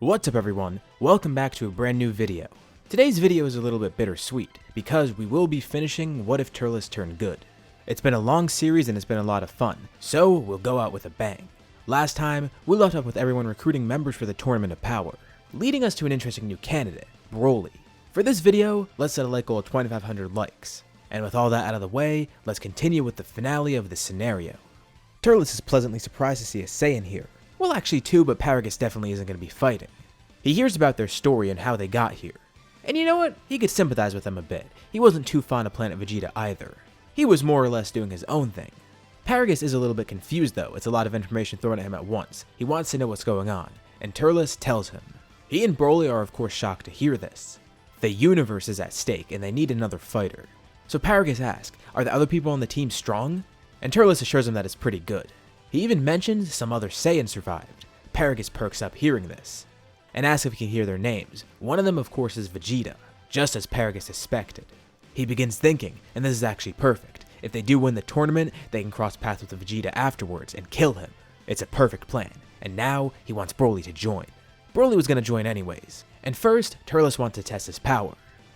What's up everyone, welcome back to a brand new video. Today's video is a little bit bittersweet, because we will be finishing What If Turles Turned Good. It's been a long series and it's been a lot of fun, so we'll go out with a bang. Last time, we left off with everyone recruiting members for the Tournament of Power, leading us to an interesting new candidate, Broly. For this video, let's set a like goal of 2,500 likes. And with all that out of the way, let's continue with the finale of this scenario. Turles is pleasantly surprised to see a Saiyan here. Well, actually two, but Paragus definitely isn't going to be fighting. He hears about their story and how they got here. And you know what? He could sympathize with them a bit. He wasn't too fond of Planet Vegeta either. He was more or less doing his own thing. Paragus is a little bit confused though. It's a lot of information thrown at him at once. He wants to know what's going on, and Turles tells him. He and Broly are of course shocked to hear this. The universe is at stake and they need another fighter. So Paragus asks, are the other people on the team strong? And Turles assures him that it's pretty good. He even mentions some other Saiyans survived. Paragus perks up hearing this, and asks if he can hear their names. One of them of course is Vegeta, just as Paragus suspected. He begins thinking, and this is actually perfect. If they do win the tournament, they can cross paths with Vegeta afterwards and kill him. It's a perfect plan, and now he wants Broly to join. Broly was going to join anyways, and first, Turles wants to test his power.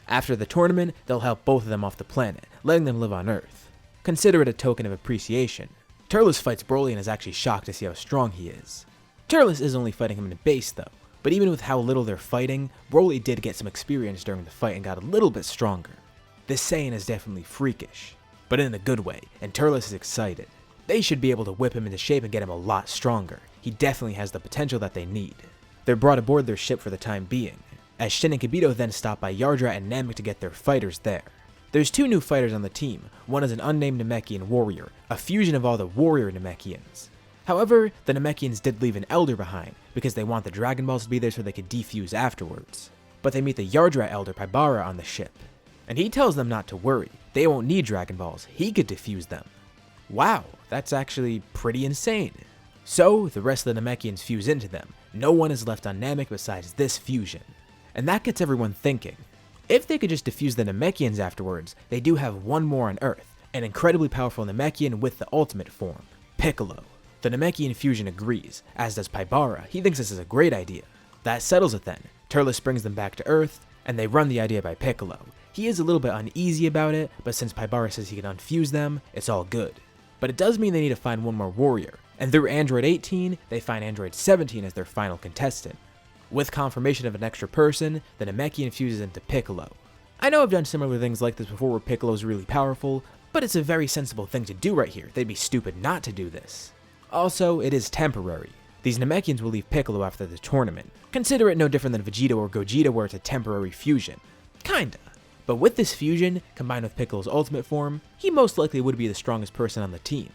After the tournament, they'll help both of them off the planet, letting them live on Earth. Consider it a token of appreciation. Turles fights Broly and is actually shocked to see how strong he is. Turles is only fighting him in a base though, but even with how little they're fighting, Broly did get some experience during the fight and got a little bit stronger. This Saiyan is definitely freakish, but in a good way, and Turles is excited. They should be able to whip him into shape and get him a lot stronger. He definitely has the potential that they need. They're brought aboard their ship for the time being, as Shin and Kibito then stop by Yardrat and Namek to get their fighters there. There's two new fighters on the team. One is an unnamed Namekian warrior, a fusion of all the warrior Namekians. However, the Namekians did leave an elder behind, because they want the Dragon Balls to be there so they could defuse afterwards. But they meet the Yardrat elder Paibara on the ship, and he tells them not to worry, they won't need Dragon Balls, he could defuse them. Wow, that's actually pretty insane. So, the rest of the Namekians fuse into them. No one is left on Namek besides this fusion. And that gets everyone thinking. If they could just defuse the Namekians afterwards, they do have one more on Earth, an incredibly powerful Namekian with the ultimate form, Piccolo. The Namekian fusion agrees, as does Paibara. He thinks this is a great idea. That settles it then. Turles brings them back to Earth, and they run the idea by Piccolo. He is a little bit uneasy about it, but since Paibara says he can unfuse them, it's all good. But it does mean they need to find one more warrior, and through Android 18, they find Android 17 as their final contestant. With confirmation of an extra person, the Namekian fuses into Piccolo. I know I've done similar things like this before where Piccolo's really powerful, but it's a very sensible thing to do right here. They'd be stupid not to do this. Also, it is temporary. These Namekians will leave Piccolo after the tournament. Consider it no different than Vegeta or Gogeta where it's a temporary fusion. Kinda. But with this fusion, combined with Piccolo's ultimate form, he most likely would be the strongest person on the team.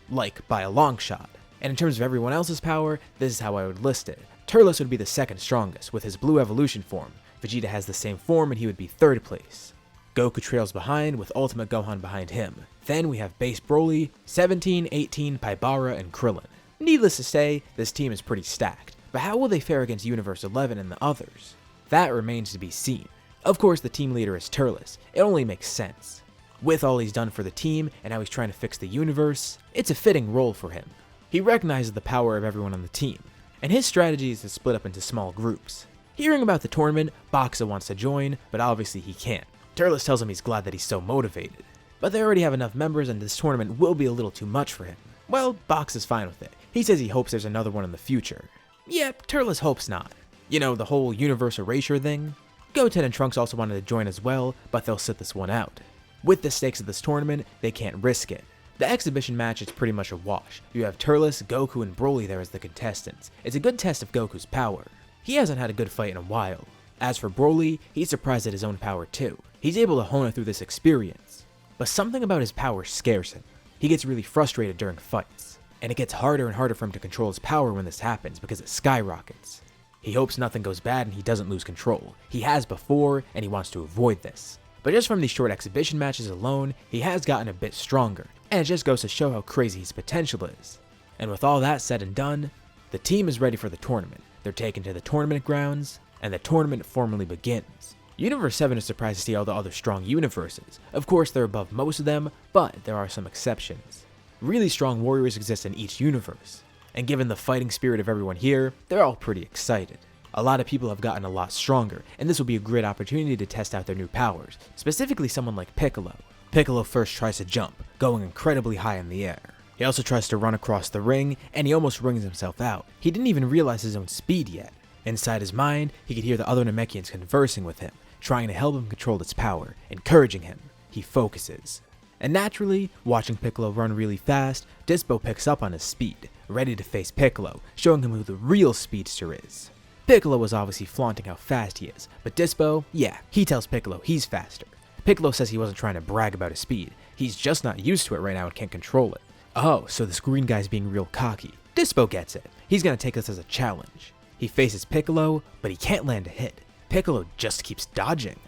Like, by a long shot. And in terms of everyone else's power, this is how I would list it. Turles would be the second strongest, with his blue evolution form. Vegeta has the same form and he would be third place. Goku trails behind, with Ultimate Gohan behind him. Then we have Base Broly, 17, 18, Paibara, and Krillin. Needless to say, this team is pretty stacked, but how will they fare against Universe 11 and the others? That remains to be seen. Of course, the team leader is Turles. It only makes sense. With all he's done for the team, and how he's trying to fix the universe, it's a fitting role for him. He recognizes the power of everyone on the team, and his strategy is to split up into small groups. Hearing about the tournament, Boxa wants to join, but obviously he can't. Turles tells him he's glad that he's so motivated, but they already have enough members and this tournament will be a little too much for him. Well, Boxa's fine with it. He says he hopes there's another one in the future. Yep, Turles hopes not. You know, the whole universe erasure thing? Goten and Trunks also wanted to join as well, but they'll sit this one out. With the stakes of this tournament, they can't risk it. The exhibition match is pretty much a wash. You have Turles, Goku, and Broly there as the contestants. It's a good test of Goku's power. He hasn't had a good fight in a while. As for Broly, he's surprised at his own power too. He's able to hone it through this experience. But something about his power scares him. He gets really frustrated during fights. And it gets harder and harder for him to control his power when this happens because it skyrockets. He hopes nothing goes bad and he doesn't lose control. He has before, and he wants to avoid this. But just from these short exhibition matches alone, he has gotten a bit stronger. And it just goes to show how crazy his potential is. And with all that said and done, the team is ready for the tournament. They're taken to the tournament grounds, and the tournament formally begins. Universe 7 is surprised to see all the other strong universes. Of course, they're above most of them, but there are some exceptions. Really strong warriors exist in each universe, and given the fighting spirit of everyone here, they're all pretty excited. A lot of people have gotten a lot stronger, and this will be a great opportunity to test out their new powers, specifically someone like Piccolo. Piccolo first tries to jump, going incredibly high in the air. He also tries to run across the ring, and he almost wrings himself out. He didn't even realize his own speed yet. Inside his mind, he could hear the other Namekians conversing with him, trying to help him control its power, encouraging him. He focuses. And naturally, watching Piccolo run really fast, Dispo picks up on his speed, ready to face Piccolo, showing him who the real speedster is. Piccolo was obviously flaunting how fast he is, but Dispo, yeah, he tells Piccolo he's faster. Piccolo says he wasn't trying to brag about his speed, he's just not used to it right now and can't control it. Oh, so this green guy's being real cocky. Dispo gets it. He's gonna take this as a challenge. He faces Piccolo, but he can't land a hit. Piccolo just keeps dodging.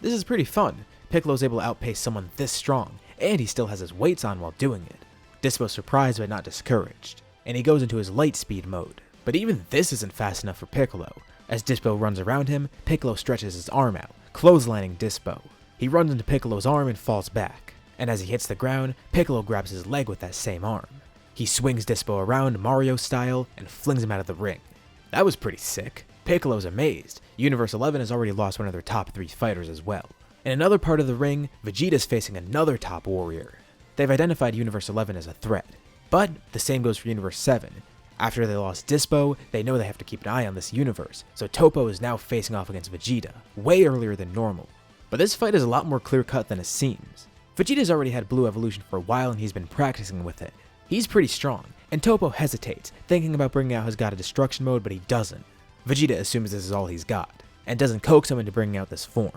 This is pretty fun. Piccolo's able to outpace someone this strong, and he still has his weights on while doing it. Dispo's surprised but not discouraged, and he goes into his light speed mode. But even this isn't fast enough for Piccolo. As Dispo runs around him, Piccolo stretches his arm out, clotheslining Dispo. He runs into Piccolo's arm and falls back, and as he hits the ground, Piccolo grabs his leg with that same arm. He swings Dispo around Mario style and flings him out of the ring. That was pretty sick. Piccolo's amazed. Universe 11 has already lost one of their top 3 fighters as well. In another part of the ring, Vegeta's facing another top warrior. They've identified Universe 11 as a threat, but the same goes for Universe 7. After they lost Dispo, they know they have to keep an eye on this universe, so Toppo is now facing off against Vegeta, way earlier than normal. But this fight is a lot more clear-cut than it seems. Vegeta's already had Blue Evolution for a while and he's been practicing with it. He's pretty strong, and Toppo hesitates, thinking about bringing out his God of Destruction mode, but he doesn't. Vegeta assumes this is all he's got, and doesn't coax him into bringing out this form.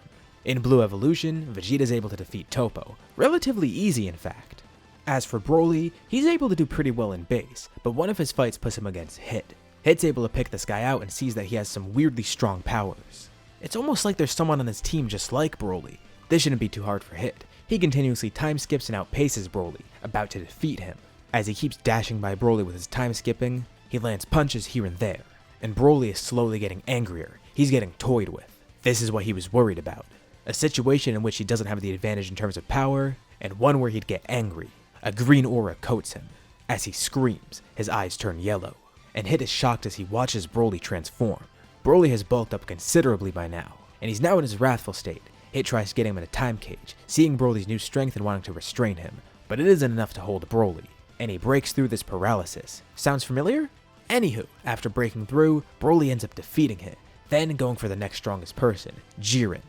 In Blue Evolution, Vegeta's able to defeat Toppo, relatively easy in fact. As for Broly, he's able to do pretty well in base, but one of his fights puts him against Hit. Hit's able to pick this guy out and sees that he has some weirdly strong powers. It's almost like there's someone on his team just like Broly. This shouldn't be too hard for Hit. He continuously time skips and outpaces Broly, about to defeat him. As he keeps dashing by Broly with his time skipping, he lands punches here and there, and Broly is slowly getting angrier. He's getting toyed with. This is what he was worried about. A situation in which he doesn't have the advantage in terms of power, and one where he'd get angry. A green aura coats him. As he screams, his eyes turn yellow, and Hit is shocked as he watches Broly transform. Broly has bulked up considerably by now, and he's now in his wrathful state. Hit tries to get him in a time cage, seeing Broly's new strength and wanting to restrain him, but it isn't enough to hold Broly, and he breaks through this paralysis. Sounds familiar? Anywho, after breaking through, Broly ends up defeating Hit, then going for the next strongest person, Jiren.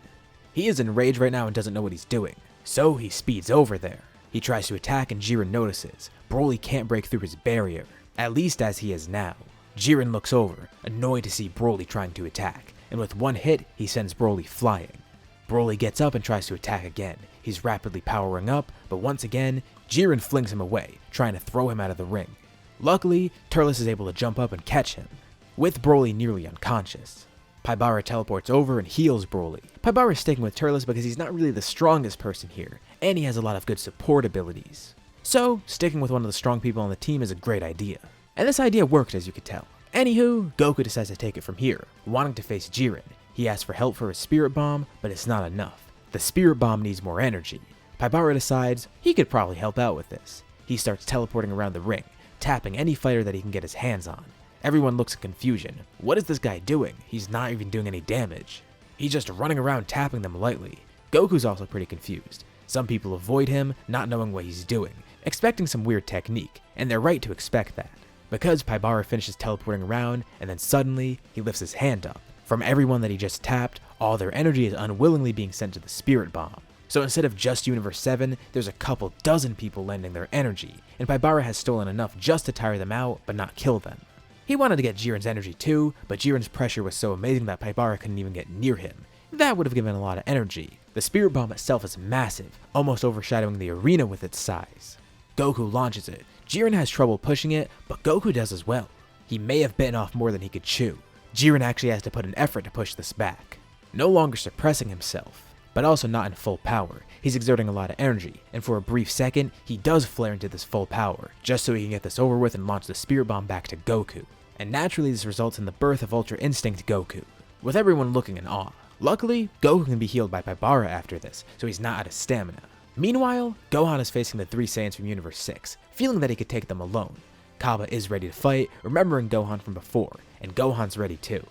He is in rage right now and doesn't know what he's doing, so he speeds over there. He tries to attack and Jiren notices. Broly can't break through his barrier, at least as he is now. Jiren looks over, annoyed to see Broly trying to attack, and with one hit, he sends Broly flying. Broly gets up and tries to attack again. He's rapidly powering up, but once again, Jiren flings him away, trying to throw him out of the ring. Luckily, Turles is able to jump up and catch him, with Broly nearly unconscious. Paibara teleports over and heals Broly. Paibara is sticking with Turles because he's not really the strongest person here, and he has a lot of good support abilities. So, sticking with one of the strong people on the team is a great idea. And this idea worked, as you could tell. Anywho, Goku decides to take it from here, wanting to face Jiren. He asks for help for his Spirit Bomb, but it's not enough. The Spirit Bomb needs more energy. Paibara decides he could probably help out with this. He starts teleporting around the ring, tapping any fighter that he can get his hands on. Everyone looks in confusion. What is this guy doing? He's not even doing any damage. He's just running around tapping them lightly. Goku's also pretty confused. Some people avoid him, not knowing what he's doing, expecting some weird technique, and they're right to expect that. Because Paibara finishes teleporting around, and then suddenly, he lifts his hand up. From everyone that he just tapped, all their energy is unwillingly being sent to the Spirit Bomb. So instead of just Universe 7, there's a couple dozen people lending their energy, and Paibara has stolen enough just to tire them out, but not kill them. He wanted to get Jiren's energy too, but Jiren's pressure was so amazing that Paibara couldn't even get near him. That would have given a lot of energy. The Spirit Bomb itself is massive, almost overshadowing the arena with its size. Goku launches it. Jiren has trouble pushing it, but Goku does as well. He may have bitten off more than he could chew. Jiren actually has to put an effort to push this back. No longer suppressing himself, but also not in full power. He's exerting a lot of energy, and for a brief second, he does flare into this full power, just so he can get this over with and launch the Spirit Bomb back to Goku. And naturally this results in the birth of Ultra Instinct Goku, with everyone looking in awe. Luckily, Goku can be healed by Paibara after this, so he's not out of stamina. Meanwhile, Gohan is facing the 3 Saiyans from Universe 6, feeling that he could take them alone. Kaba is ready to fight, remembering Gohan from before, and Gohan's ready too.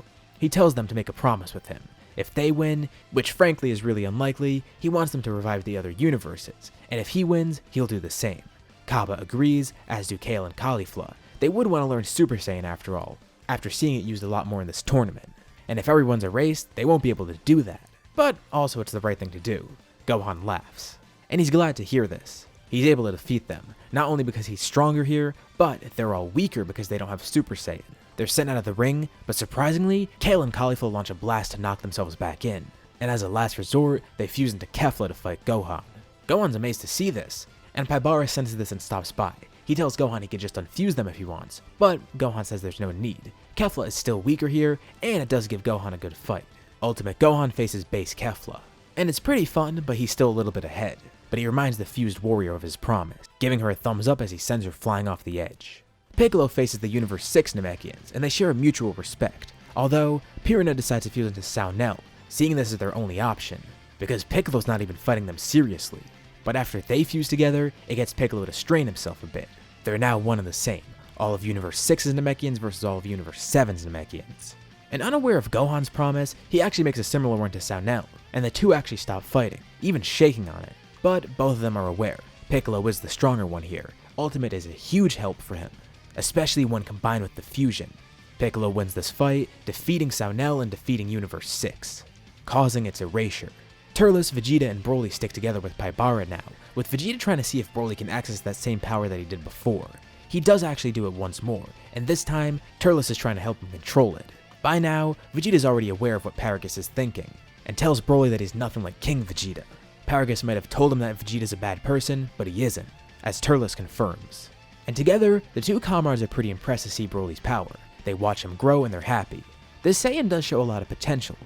he tells them to make a promise with him. If they win, which frankly is really unlikely, he wants them to revive the other universes, and if he wins, he'll do the same. Kaba agrees, as do Kale and Caulifla. They would want to learn Super Saiyan after all, after seeing it used a lot more in this tournament. And if everyone's erased, they won't be able to do that. But also it's the right thing to do. Gohan laughs. And he's glad to hear this. He's able to defeat them, not only because he's stronger here, but they're all weaker because they don't have Super Saiyan. They're sent out of the ring, but surprisingly, Kale and Caulifla launch a blast to knock themselves back in. And as a last resort, they fuse into Kefla to fight Gohan. Gohan's amazed to see this, and Paibara senses this and stops by. He tells Gohan he can just unfuse them if he wants, but Gohan says there's no need. Kefla is still weaker here, and it does give Gohan a good fight. Ultimate Gohan faces base Kefla, and it's pretty fun, but he's still a little bit ahead. But he reminds the fused warrior of his promise, giving her a thumbs up as he sends her flying off the edge. Piccolo faces the Universe 6 Namekians, and they share a mutual respect, although Piranha decides to fuse into Saunel, seeing this as their only option, because Piccolo's not even fighting them seriously. But after they fuse together, it gets Piccolo to strain himself a bit. They're now one and the same, all of Universe 6's Namekians versus all of Universe 7's Namekians. And unaware of Gohan's promise, he actually makes a similar one to Saunel, and the two actually stop fighting, even shaking on it. But both of them are aware, Piccolo is the stronger one here. Ultimate is a huge help for him, especially when combined with the fusion. Piccolo wins this fight, defeating Saunel and defeating Universe 6, causing its erasure. Turles, Vegeta, and Broly stick together with Paibara now, with Vegeta trying to see if Broly can access that same power that he did before. He does actually do it once more, and this time, Turles is trying to help him control it. By now, Vegeta's already aware of what Paragus is thinking, and tells Broly that he's nothing like King Vegeta. Paragus might have told him that Vegeta's a bad person, but he isn't, as Turles confirms. And together, the two comrades are pretty impressed to see Broly's power. They watch him grow and they're happy. This Saiyan does show a lot of potential,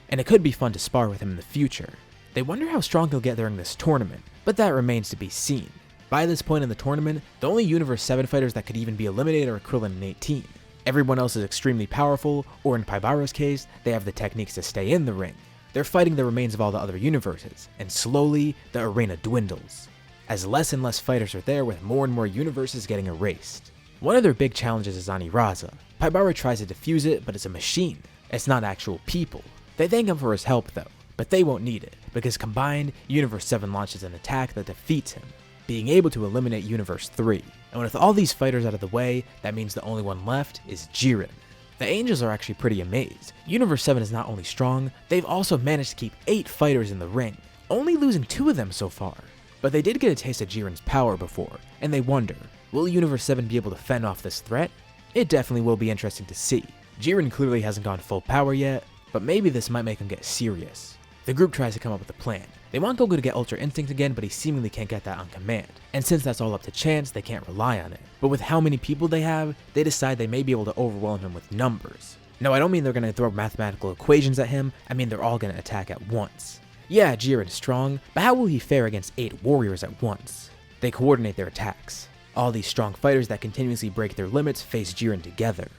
and it could be fun to spar with him in the future. They wonder how strong he'll get during this tournament, but that remains to be seen. By this point in the tournament, the only Universe 7 fighters that could even be eliminated are Krillin and 18. Everyone else is extremely powerful, or in Paibara's case, they have the techniques to stay in the ring. They're fighting the remains of all the other universes, and slowly, the arena dwindles, as less and less fighters are there with more and more universes getting erased. One of their big challenges is Aniraza. Paibara tries to defuse it, but it's a machine. It's not actual people. They thank him for his help though, but they won't need it, because combined, Universe 7 launches an attack that defeats him, being able to eliminate Universe 3. And with all these fighters out of the way, that means the only one left is Jiren. The Angels are actually pretty amazed. Universe 7 is not only strong, they've also managed to keep 8 fighters in the ring, only losing 2 of them so far. But they did get a taste of Jiren's power before, and they wonder, will Universe 7 be able to fend off this threat? It definitely will be interesting to see. Jiren clearly hasn't gone full power yet, but maybe this might make him get serious. The group tries to come up with a plan. They want Goku to get Ultra Instinct again, but he seemingly can't get that on command. And since that's all up to chance, they can't rely on it. But with how many people they have, they decide they may be able to overwhelm him with numbers. No, I don't mean they're going to throw mathematical equations at him, I mean they're all going to attack at once. Yeah, Jiren's strong, but how will he fare against 8 warriors at once? They coordinate their attacks. All these strong fighters that continuously break their limits face Jiren together.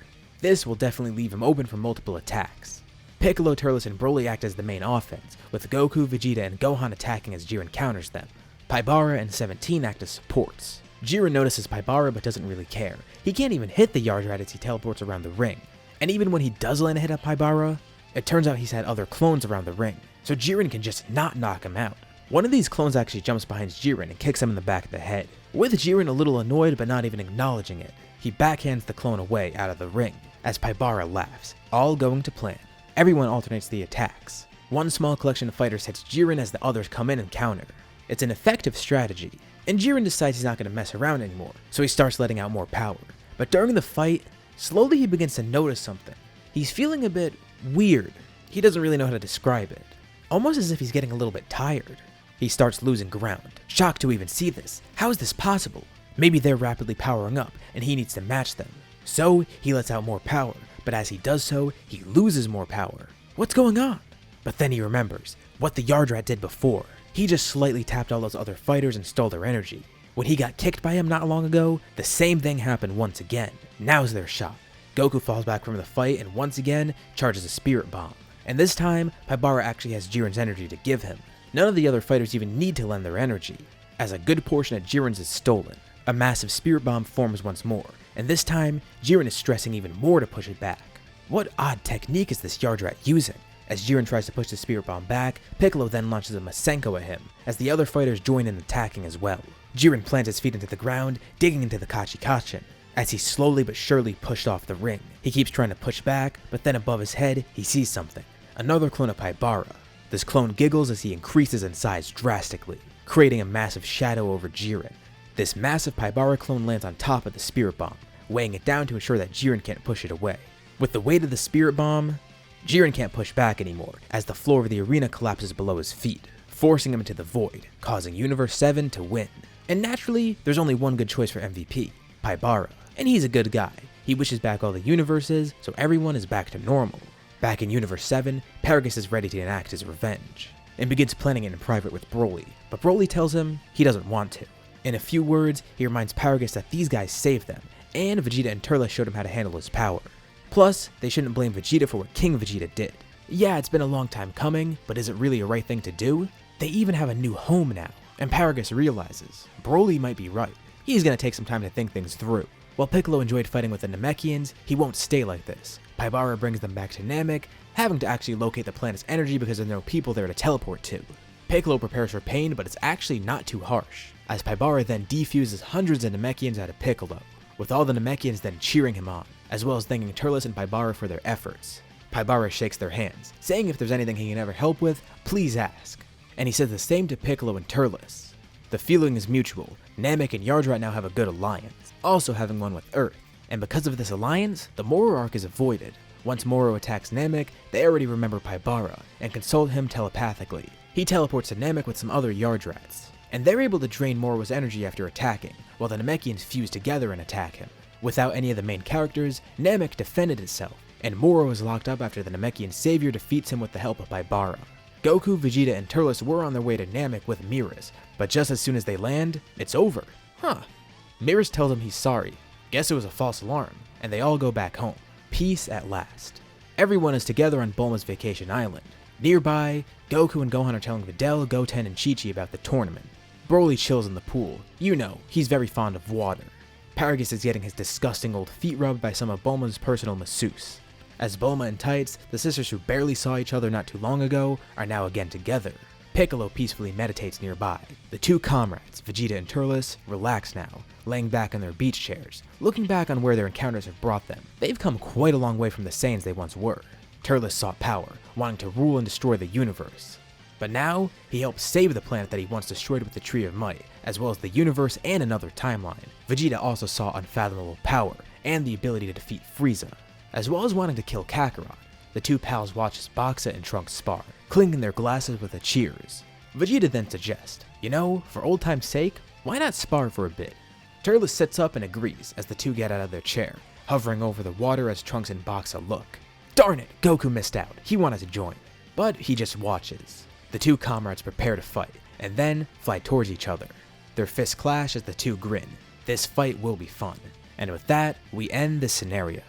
This will definitely leave him open for multiple attacks. Piccolo, Turles, and Broly act as the main offense, with Goku, Vegeta, and Gohan attacking as Jiren counters them. Paibara and 17 act as supports. Jiren notices Paibara but doesn't really care. He can't even hit the Yard Rat as he teleports around the ring. And even when he does land a hit at Paibara, it turns out he's had other clones around the ring, so Jiren can just not knock him out. One of these clones actually jumps behind Jiren and kicks him in the back of the head, with Jiren a little annoyed but not even acknowledging it. He backhands the clone away out of the ring, as Paibara laughs, all going to plan. Everyone alternates the attacks. One small collection of fighters hits Jiren as the others come in and counter. It's an effective strategy, and Jiren decides he's not going to mess around anymore, so he starts letting out more power. But during the fight, slowly he begins to notice something. He's feeling a bit weird. He doesn't really know how to describe it. Almost as if he's getting a little bit tired. He starts losing ground, shocked to even see this. How is this possible? Maybe they're rapidly powering up, and he needs to match them. So he lets out more power, but as he does so, he loses more power. What's going on? But then he remembers what the Yard Rat did before. He just slightly tapped all those other fighters and stole their energy. When he got kicked by him not long ago, the same thing happened once again. Now's their shot. Goku falls back from the fight and once again charges a Spirit Bomb. And this time, Paibara actually has Jiren's energy to give him. None of the other fighters even need to lend their energy, as a good portion of Jiren's is stolen. A massive Spirit Bomb forms once more, and this time, Jiren is stressing even more to push it back. What odd technique is this Yardrat using? As Jiren tries to push the Spirit Bomb back, Piccolo then launches a Masenko at him, as the other fighters join in attacking as well. Jiren plants his feet into the ground, digging into the Kachikachin. As he's slowly but surely pushed off the ring, he keeps trying to push back, but then above his head, he sees something. Another clone of Paibara. This clone giggles as he increases in size drastically, creating a massive shadow over Jiren. This massive Paibara clone lands on top of the Spirit Bomb, weighing it down to ensure that Jiren can't push it away. With the weight of the Spirit Bomb, Jiren can't push back anymore, as the floor of the arena collapses below his feet, forcing him into the void, causing Universe 7 to win. And naturally, there's only one good choice for MVP, Paibara. And he's a good guy. He wishes back all the universes, so everyone is back to normal. Back in Universe 7, Paragus is ready to enact his revenge, and begins planning it in private with Broly, but Broly tells him he doesn't want to. In a few words, he reminds Paragus that these guys saved them, and Vegeta and Turles showed him how to handle his power. Plus, they shouldn't blame Vegeta for what King Vegeta did. Yeah, it's been a long time coming, but is it really a right thing to do? They even have a new home now, and Paragus realizes Broly might be right. He's gonna take some time to think things through. While Piccolo enjoyed fighting with the Namekians, he won't stay like this. Paibara brings them back to Namek, having to actually locate the planet's energy because there's no people there to teleport to. Piccolo prepares for pain, but it's actually not too harsh, as Paibara then defuses hundreds of Namekians out of Piccolo, with all the Namekians then cheering him on, as well as thanking Turles and Paibara for their efforts. Paibara shakes their hands, saying if there's anything he can ever help with, please ask. And he says the same to Piccolo and Turles. The feeling is mutual. Namek and Yardrat now have a good alliance, also having one with Earth. And because of this alliance, the Moro arc is avoided. Once Moro attacks Namek, they already remember Paibara, and consult him telepathically. He teleports to Namek with some other Yardrats, and they're able to drain Moro's energy after attacking, while the Namekians fuse together and attack him. Without any of the main characters, Namek defended itself, and Moro is locked up after the Namekian savior defeats him with the help of Paibara. Goku, Vegeta, and Turles were on their way to Namek with Miras, but just as soon as they land, it's over. Miras tells him he's sorry. Guess it was a false alarm, and they all go back home. Peace at last. Everyone is together on Bulma's vacation island. Nearby, Goku and Gohan are telling Videl, Goten, and Chi-Chi about the tournament. Broly chills in the pool. You know, he's very fond of water. Paragus is getting his disgusting old feet rubbed by some of Bulma's personal masseuse. As Bulma and Tights, the sisters who barely saw each other not too long ago, are now again together. Piccolo peacefully meditates nearby. The two comrades, Vegeta and Turles, relax now, laying back on their beach chairs, looking back on where their encounters have brought them. They've come quite a long way from the Saiyans they once were. Turles sought power, wanting to rule and destroy the universe. But now, he helps save the planet that he once destroyed with the Tree of Might, as well as the universe and another timeline. Vegeta also saw unfathomable power, and the ability to defeat Frieza, as well as wanting to kill Kakarot. The two pals watch as Boxa and Trunks spar, clinking their glasses with a cheers. Vegeta then suggests, you know, for old time's sake, why not spar for a bit? Turles sits up and agrees as the two get out of their chair, hovering over the water as Trunks and Boxa look. Darn it, Goku missed out. He wanted to join, but he just watches. The two comrades prepare to fight, and then fly towards each other. Their fists clash as the two grin. This fight will be fun. And with that, we end this scenario.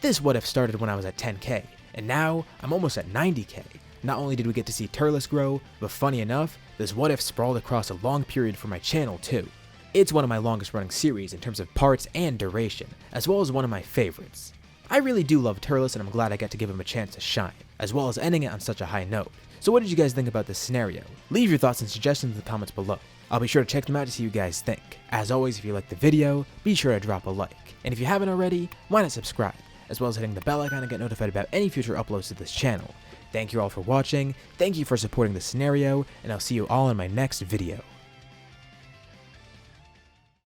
This what if started when I was at 10k, and now I'm almost at 90k. Not only did we get to see Turles grow, but funny enough, this what if sprawled across a long period for my channel too. It's one of my longest running series in terms of parts and duration, as well as one of my favorites. I really do love Turles and I'm glad I got to give him a chance to shine, as well as ending it on such a high note. So what did you guys think about this scenario? Leave your thoughts and suggestions in the comments below. I'll be sure to check them out to see what you guys think. As always, if you liked the video, be sure to drop a like. And if you haven't already, why not subscribe, as well as hitting the bell icon to get notified about any future uploads to this channel. Thank you all for watching, thank you for supporting this scenario, and I'll see you all in my next video.